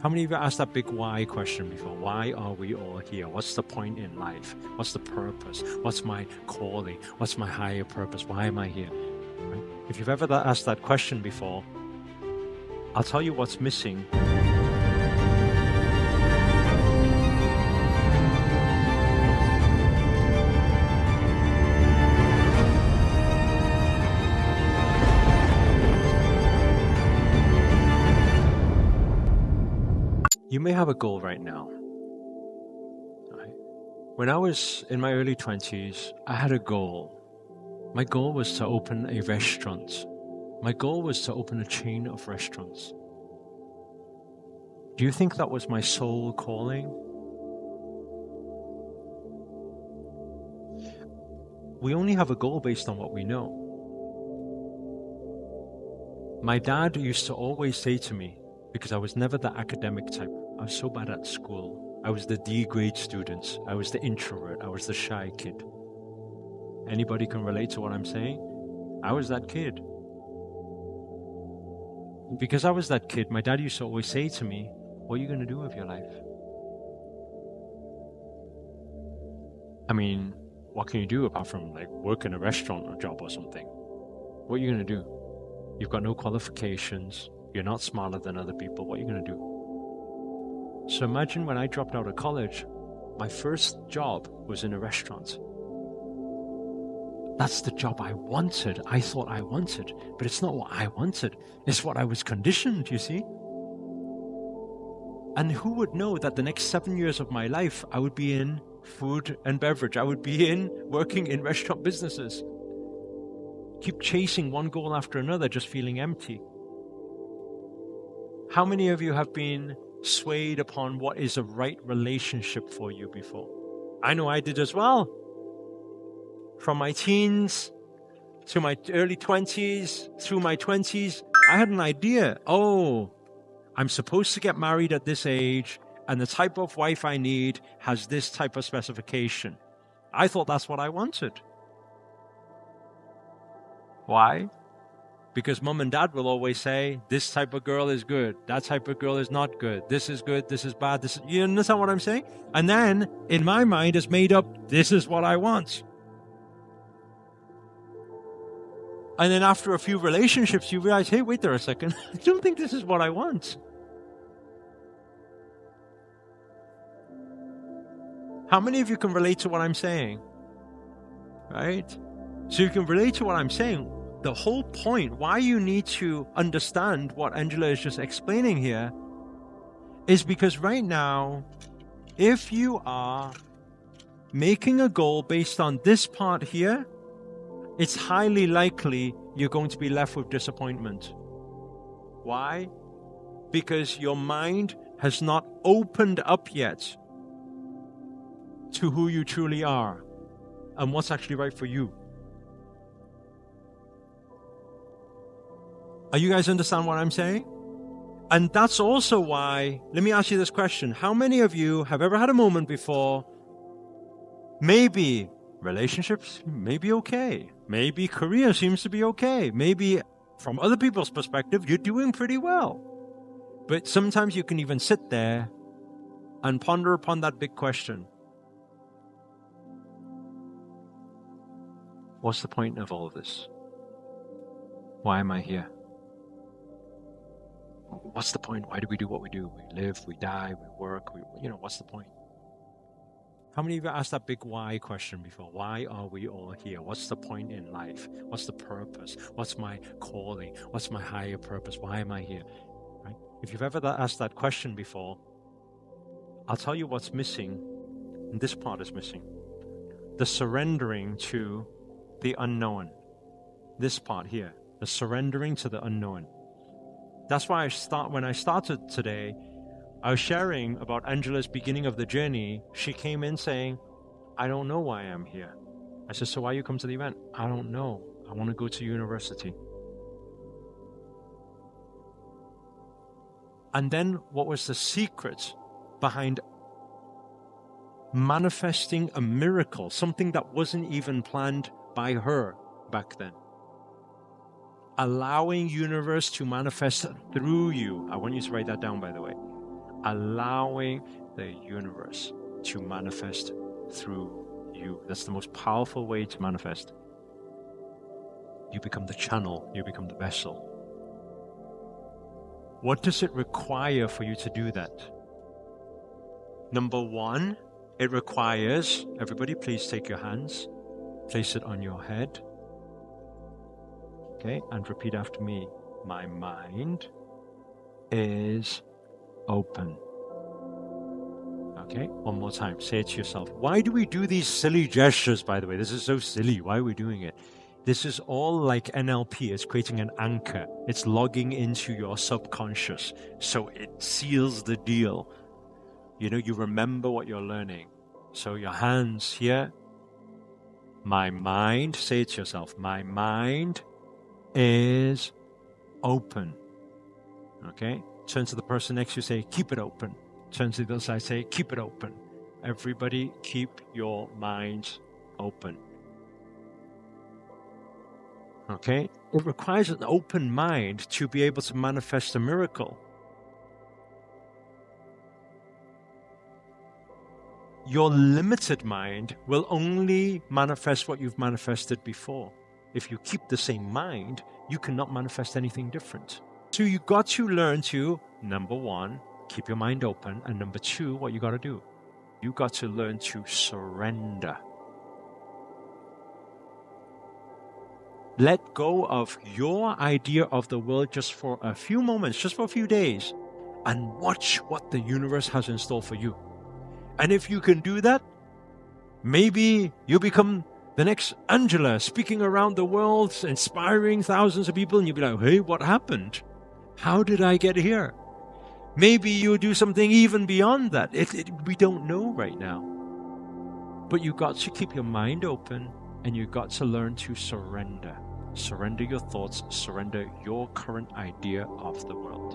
How many of you asked that big why question before? Why are we all here? What's the point in life? What's the purpose? What's my calling? What's my higher purpose? Why am I here? Right? If you've ever asked that question before, I'll tell you what's missing. You may have a goal right now. Right? When I was in my early 20s, I had a goal. My goal was to open a restaurant. My goal was to open a chain of restaurants. Do you think that was my soul calling? We only have a goal based on what we know. My dad used to always say to me, because I was never the academic type, I was so bad at school. I was the D grade student. I was the introvert. I was the shy kid. Anybody can relate to what I'm saying? I was that kid. Because I was that kid, my dad used to always say to me, what are you going to do with your life? I mean, what can you do apart from like work in a restaurant or job or something? What are you going to do? You've got no qualifications. You're not smarter than other people. What are you going to do? So imagine when I dropped out of college, my first job was in a restaurant. That's the job I wanted. I thought I wanted, but it's not what I wanted. It's what I was conditioned, you see? And who would know that the next 7 years of my life, I would be in food and beverage. I would be working in restaurant businesses. Keep chasing one goal after another, just feeling empty. How many of you have been swayed upon what is a right relationship for you before? I know I did as well. From my teens to my early 20s, through my 20s, I had an idea. Oh, I'm supposed to get married at this age, and the type of wife I need has this type of specification. I thought that's what I wanted. Why? Because mom and dad will always say, this type of girl is good, that type of girl is not good, this is good, this is bad, you understand what I'm saying? And then, in my mind, it's made up, this is what I want. And then after a few relationships, you realize, hey, wait there a second, I don't think this is what I want. How many of you can relate to what I'm saying? Right? So you can relate to what I'm saying. The whole point, why you need to understand what Angela is just explaining here, is because right now, if you are making a goal based on this part here, it's highly likely you're going to be left with disappointment. Why? Because your mind has not opened up yet to who you truly are and what's actually right for you. Are you guys understand what I'm saying? And that's also why, let me ask you this question. How many of you have ever had a moment before, maybe relationships may be okay, maybe career seems to be okay, maybe from other people's perspective, you're doing pretty well. But sometimes you can even sit there and ponder upon that big question. What's the point of all of this? Why am I here? What's the point? Why do we do what we do? We live, we die, we work, what's the point? How many of you asked that big why question before? Why are we all here? What's the point in life? What's the purpose? What's my calling? What's my higher purpose? Why am I here? Right? If you've ever asked that question before, I'll tell you what's missing, and this part is missing. The surrendering to the unknown. This part here, the surrendering to the unknown. That's why when I started today, I was sharing about Angela's beginning of the journey. She came in saying, I don't know why I'm here. I said, so why you come to the event? I don't know. I want to go to university. And then what was the secret behind manifesting a miracle, something that wasn't even planned by her back then? Allowing universe to manifest through you. I want you to write that down, by the way. allowing the universe to manifest through you. That's the most powerful way to manifest. You become the channel, you become the vessel. What does it require for you to do that? Number one, it requires, everybody please take your hands, place it on your head, okay, and repeat after me. My mind is open. Okay, one more time, say it to yourself. Why do we do these silly gestures, by the way? This is so silly. Why are we doing it? This is all like NLP. It's creating an anchor. It's logging into your subconscious. So it seals the deal. You know, you remember what you're learning. So your hands here. My mind, say it to yourself. My mind is open. Okay? Turn to the person next to you, say, keep it open. Turn to the other side, say, keep it open. Everybody, keep your minds open. Okay? It requires an open mind to be able to manifest a miracle. Your limited mind will only manifest what you've manifested before. If you keep the same mind, you cannot manifest anything different. So you got to learn to, number one, keep your mind open. And number two, what you got to do? You got to learn to surrender. Let go of your idea of the world just for a few moments, just for a few days, and watch what the universe has in store for you. And if you can do that, maybe you become the next Angela, speaking around the world, inspiring thousands of people, and you'll be like, hey, what happened? How did I get here? Maybe you'll do something even beyond that. We don't know right now. But you got to keep your mind open, and you got to learn to surrender. Surrender your thoughts, surrender your current idea of the world.